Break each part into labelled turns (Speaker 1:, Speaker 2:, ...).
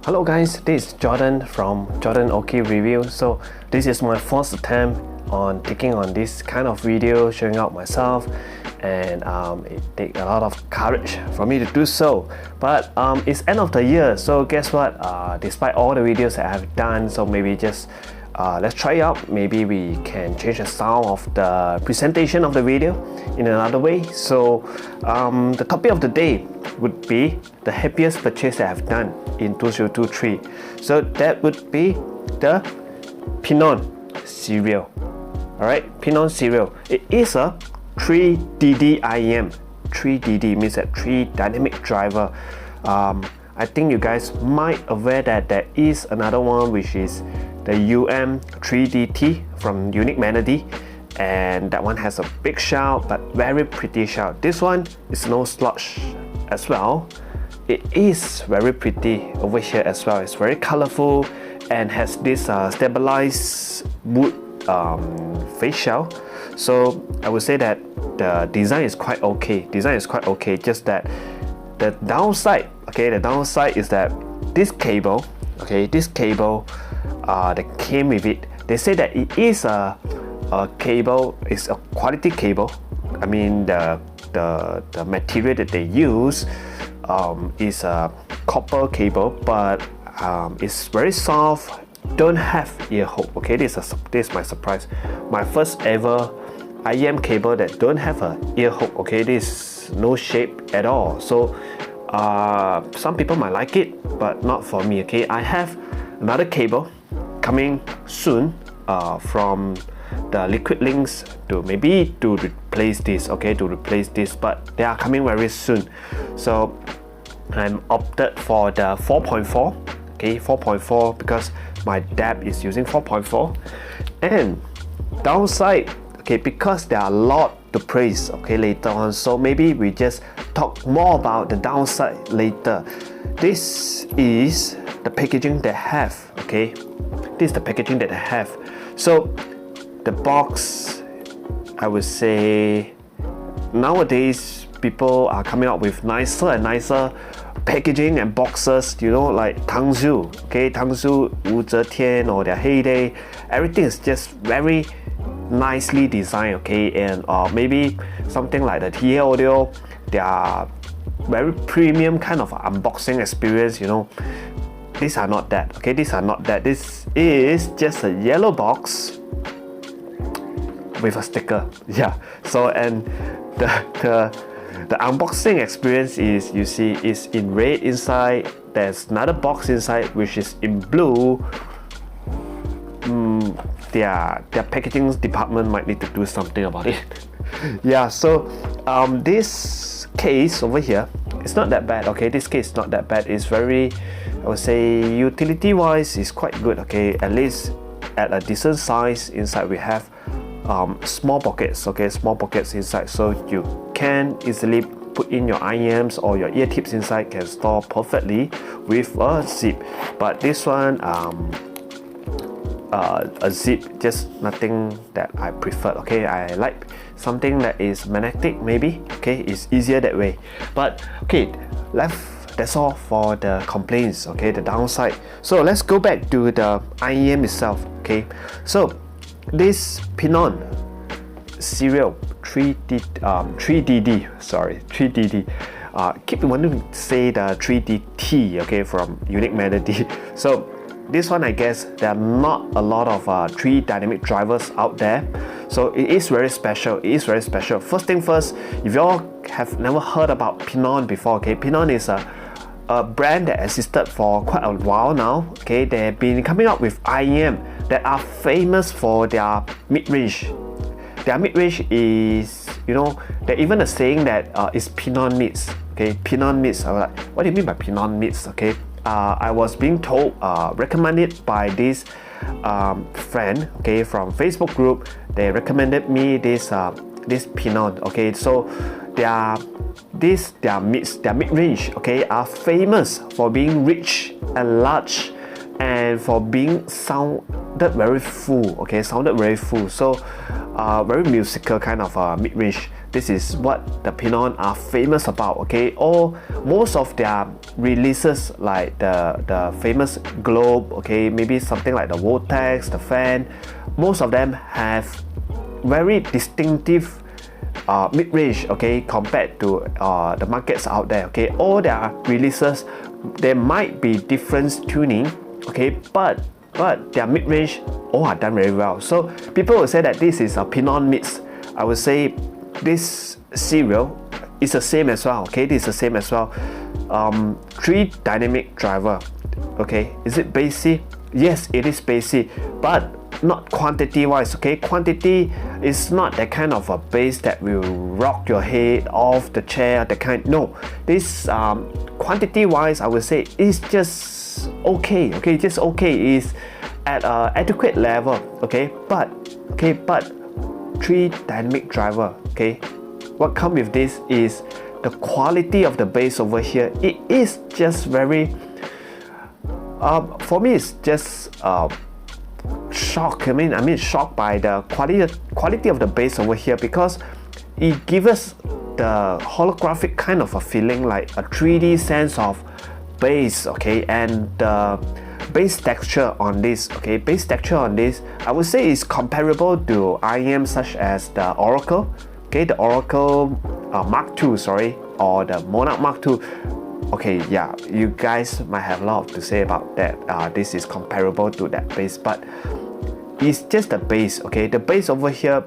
Speaker 1: Hello guys, this is Jordan from Jordan OK Review. So this is my first attempt on taking on this kind of video, showing out myself, and it takes a lot of courage for me to do so. But it's end of the year, so guess what? Despite all the videos that I have done, so maybe just let's try it out. Maybe we can change the style of the presentation of the video in another way. So the topic of the day would be the happiest purchase that I've done in 2023. So that would be the Penon Cereal. Alright, Penon Cereal. It is a 3DD IEM. 3DD means that 3 dynamic driver. I think you guys might aware that there is another one which is the IEM 3DT from Unique Melody, and that one has a big shell but very pretty shell. This one is no slouch as well. It is very pretty over here as well. It's very colorful and has this stabilized wood face shell. So I would say that the design is quite okay. Just that the downside, is that this cable, that came with it, they say that it is a cable, it's a quality cable. I mean the material that they use is a copper cable, but it's very soft, don't have ear hook. Okay, this is my surprise. My first ever IEM cable that don't have a ear hook. Okay, this is no shape at all. So some people might like it, but not for me. Okay, I have another cable coming soon from the Liquid Links to replace this. Okay, but they are coming very soon. So I'm opted for the 4.4. Okay, 4.4 because my dad is using 4.4. And downside, okay, because there are a lot to praise, okay, later on, so maybe we just talk more about the downside later. This is the packaging they have. Okay, this is the packaging that I have. So the box, I would say nowadays people are coming up with nicer and nicer packaging and boxes, you know, like Tanchjim, okay, Tanchjim, Wu or their heyday. Everything is just very nicely designed. Okay, and maybe something like the TA Audio, they are very premium kind of unboxing experience, you know. These are not that. Okay, these are not that. This is just a yellow box with a sticker. Yeah. So, and the unboxing experience is, you see, is in red inside. There's another box inside which is in blue. Their packaging department might need to do something about it. Yeah. So this case over here, it's not that bad. Okay, this case is not that bad. It's very, I would say, utility wise is quite good. Okay, at least at a decent size. Inside we have small pockets. Okay, small pockets inside, so you can easily put in your IEMs or your ear tips inside, can store perfectly with a zip. But this one, a zip, just nothing that I prefer. Okay, I like something that is magnetic maybe. Okay, it's easier that way. But okay, that's all for the complaints. Okay, the downside. So let's go back to the IEM itself. Okay, so this Penon Serial 3DD, sorry, 3DD. Keep wanting to say the 3DT, okay, from Unique Melody. So this one, I guess there are not a lot of 3 dynamic drivers out there, so it is very special. First thing first, if you all have never heard about Penon before, okay, Penon is a brand that existed for quite a while now. Okay, they have been coming up with IEM that are famous for their mid-range. Their mid-range is, you know, they're even a saying that it's Penon Mids. Okay, Penon Mids. I was like, what do you mean by Penon Mids? Okay, I was being told, recommended by this friend, okay, from Facebook group. They recommended me this Penon. Okay, so their mid-range, okay, are famous for being rich and large, and for being sounded very full. Okay, so very musical kind of mid-range this is what the Penon are famous about, okay? Or most of their releases, like the famous Globe, okay, maybe something like the Vortex, the Fan, most of them have very distinctive mid-range, okay, compared to the markets out there, okay? All their releases, there might be different tuning, okay, but their mid-range all are done very well. So people will say that this is a Penon mix. I would say this cereal is the same as well, okay? This is the same as well. 3 dynamic driver, okay? Is it bassy? Yes, it is bassy, but not quantity wise, okay? Quantity is not that kind of a bass that will rock your head off the chair, the kind. No, this quantity wise, I would say is just okay, okay? Just okay, is at a adequate level, okay? But 3 dynamic driver, okay? What comes with this is the quality of the bass over here. It is just very for me, it's just shocked. I mean shocked by the quality of the bass over here, because it gives us the holographic kind of a feeling, like a 3D sense of bass, okay? And the bass texture on this, okay, bass texture on this, I would say is comparable to IEM such as the Oracle, okay, the Oracle Mark II, sorry, or the Monarch Mark II. Okay, yeah, you guys might have a lot to say about that. This is comparable to that bass, but it's just the bass, okay? The bass over here,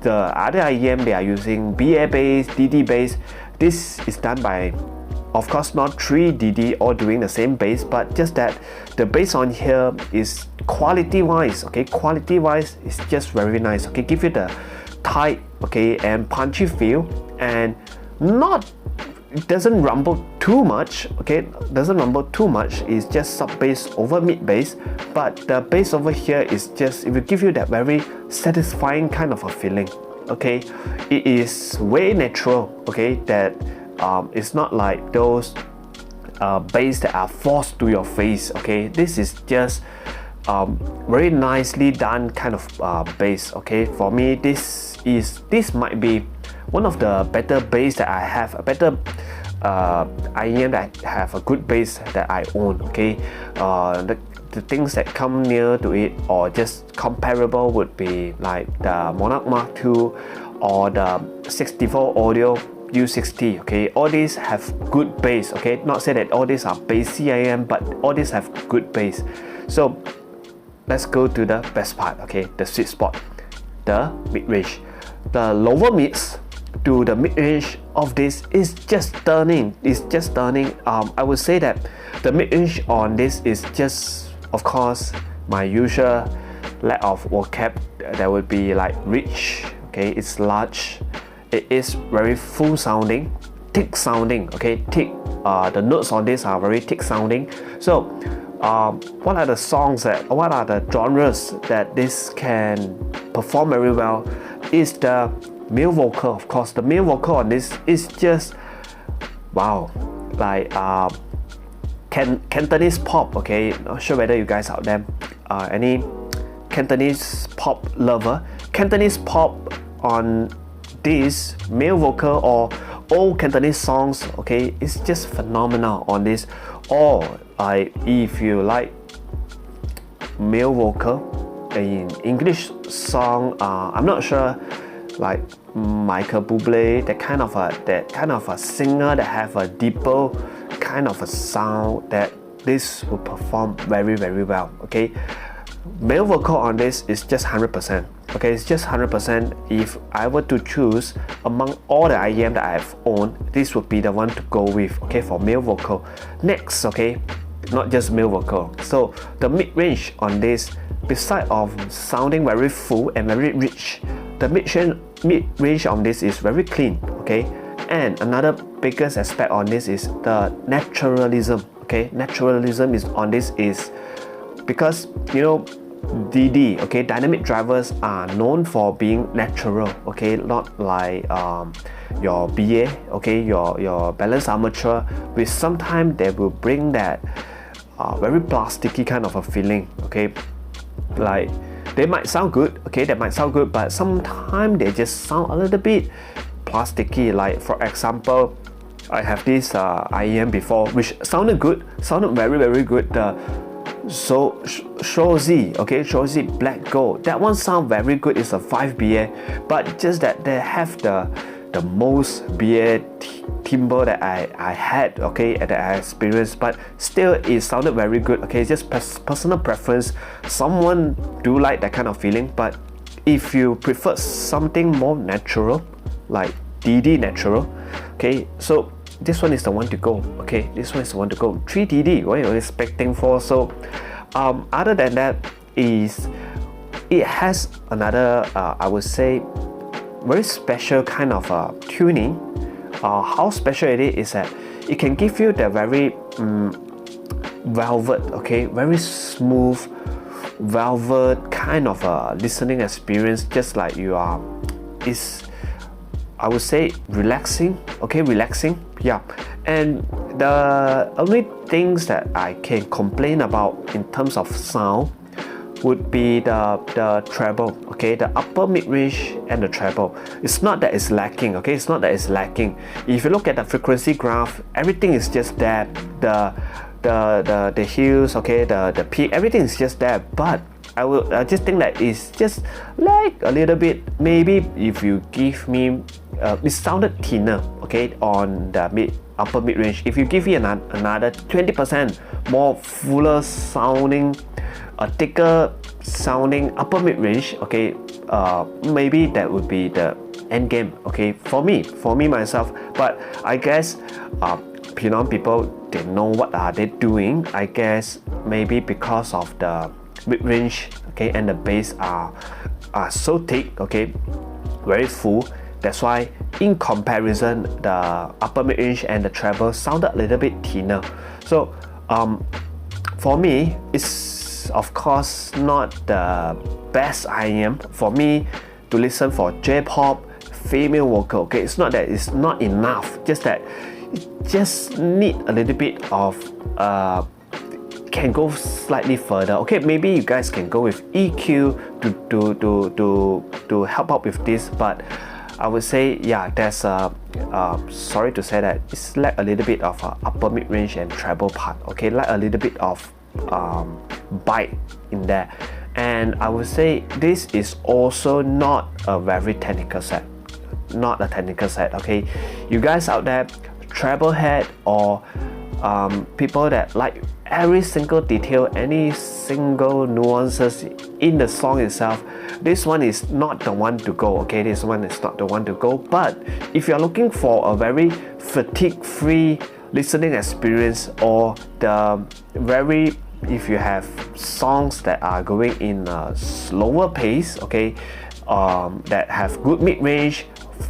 Speaker 1: the other IEM, they are using BA bass, DD bass. This is done by, of course, not 3 DD all doing the same bass, but just that the bass on here is quality wise, okay? Quality wise is just very nice, okay? Give you the tight, okay, and punchy feel, and not, it doesn't rumble too much, okay? Doesn't rumble too much. It's just sub bass over mid bass, but the bass over here is just, it will give you that very satisfying kind of a feeling, okay? It is way natural, okay? That it's not like those bass that are forced to your face, okay? This is just very nicely done kind of bass, okay? For me, this might be one of the better bass that I have, a better IEM that have a good bass that I own, okay? The things that come near to it or just comparable would be like the Monarch Mark II or the 64 Audio U60, okay? All these have good bass, okay? Not say that all these are bassy IEM, but all these have good bass. So let's go to the best part, okay? The sweet spot, the mid-range. The lower mids to the mid-range of this is just stunning. It's just stunning. I would say that the mid-range on this is just, of course, my usual lack of vocab. That would be like rich, okay? It's large. It is very full sounding, thick sounding, okay? Thick. The notes on this are very thick sounding. So what are the songs that, what are the genres that this can perform very well? Is the male vocal, of course. The male vocal on this is just wow, like Cantonese pop, okay? Not sure whether you guys out there any Cantonese pop lover. Cantonese pop on this male vocal or old Cantonese songs, okay, it's just phenomenal on this. Or if you like male vocal in English song, I'm not sure, like Michael Bublé, that kind of a singer that have a deeper kind of a sound, that this will perform very, very well, okay? Male vocal on this is just 100%, okay? It's just 100%. If I were to choose among all the IEM that I have owned, this would be the one to go with, okay, for male vocal. Next, okay, not just male vocal. So the mid-range on this, besides of sounding very full and very rich, the mid-range on this is very clean, okay? And another biggest aspect on this is the naturalism, okay? Naturalism is on this is because, you know, DD, okay, dynamic drivers are known for being natural, okay? Not like your BA, okay, your balanced armature, which sometimes they will bring that very plasticky kind of a feeling, okay? Like they might sound good, okay, they might sound good, but sometimes they just sound a little bit plasticky. Like for example, I have this IEM before, which sounded good, sounded very good. The Shozi, okay, Shozi Black Gold, that one sound very good. It's a 5 BA, but just that they have the most BA timbre that I had, okay, that I experienced, but still it sounded very good. Okay, it's just personal preference. Someone do like that kind of feeling, but if you prefer something more natural, like DD natural, okay, so this one is the one to go. Okay, this one is the one to go. 3 DD, what are you expecting for? So other than that, is it has another I would say very special kind of tuning. How special it is that it can give you the very velvet, okay, very smooth velvet kind of listening experience, just like you are. Is, I would say, relaxing, okay, relaxing, yeah. And the only things that I can complain about in terms of sound would be the treble, okay, the upper mid-range and the treble. It's not that it's lacking, okay, it's not that it's lacking. If you look at the frequency graph, everything is just there. The hills, okay, the peak, everything is just there. But I just think that it's just like a little bit, maybe if you give me, it sounded thinner, okay, on the upper mid-range. If you give me another 20% more fuller sounding, a thicker sounding upper mid-range, okay, maybe that would be the end game, okay, for me myself. But I guess Penon people, they know what are they doing. I guess maybe because of the mid-range, okay, and the bass are so thick, okay, very full. That's why in comparison, the upper mid-range and the treble sounded a little bit thinner. So for me, it's of course not the best IEM for me to listen for J-pop female vocal. Okay, it's not that it's not enough, just that it just need a little bit of can go slightly further. Okay, maybe you guys can go with EQ to help out with this, but I would say, yeah, there's sorry to say that it's like a little bit of upper mid-range and treble part, okay, like a little bit of bite in there. And I would say this is also not a very technical set, not a technical set, okay. You guys out there, treble head or people that like every single detail, any single nuances in the song itself, this one is not the one to go, okay, this one is not the one to go. But if you're looking for a very fatigue-free listening experience, or the very, if you have songs that are going in a slower pace, okay, that have good mid-range,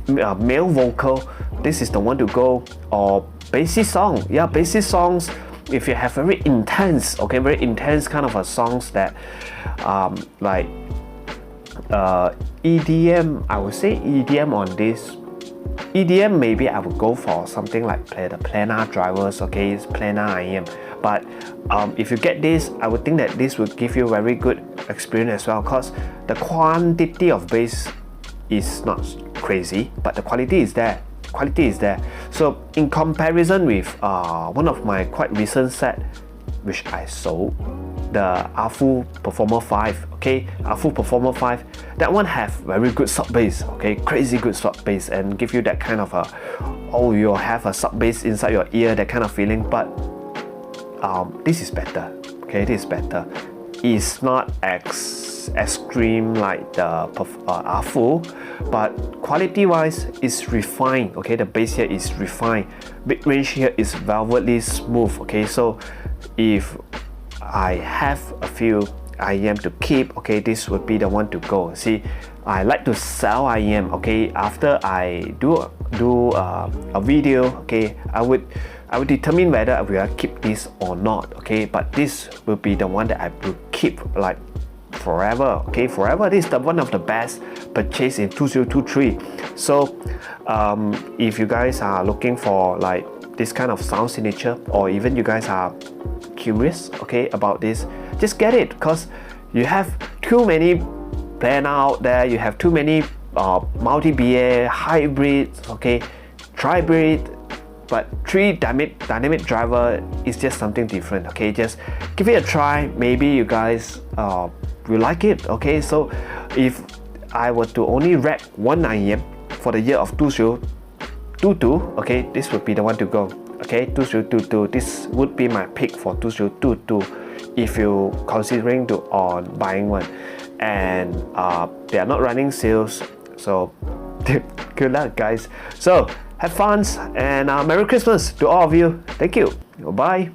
Speaker 1: male vocal, this is the one to go. Or bassy song, yeah, bassy songs. If you have very intense, okay, very intense kind of songs that like EDM, I would say EDM on this. EDM, maybe I would go for something like the planar drivers, okay, it's planar IEM. But if you get this, I would think that this would give you very good experience as well, because the quantity of bass is not crazy, but the quality is there. Quality is there. So in comparison with one of my quite recent set, which I sold, the AFU Performer 5, okay, AFU Performer 5, that one have very good sub bass, okay, crazy good sub bass, and give you that kind of oh, you'll have a sub bass inside your ear, that kind of feeling. But this is better, okay, this is better. It's not extreme like the AFU, but quality wise it's refined, okay, the bass here is refined, mid-range here is velvetly smooth, okay. So if I have a few IEM to keep, okay, this would be the one to go. See, I like to sell IEM, okay, after I do a video, okay, I would determine whether I will keep this or not, okay. But this will be the one that I will keep like forever, okay, forever. This is one of the best purchase in 2023. So if you guys are looking for like this kind of sound signature, or even you guys are curious, okay, about this, just get it, because you have too many plan out there, you have too many multi-BA, hybrids, okay, tri-breed, but 3 dynamic driver is just something different, okay? Just give it a try, maybe you guys will like it, okay? So if I were to only rack one IEM for the year of 2022, okay, this would be the one to go, okay? 2022, this would be my pick for 2022 if you considering to buying one, and they are not running sales, so good luck, guys. So have fun and Merry Christmas to all of you. Thank you. Bye.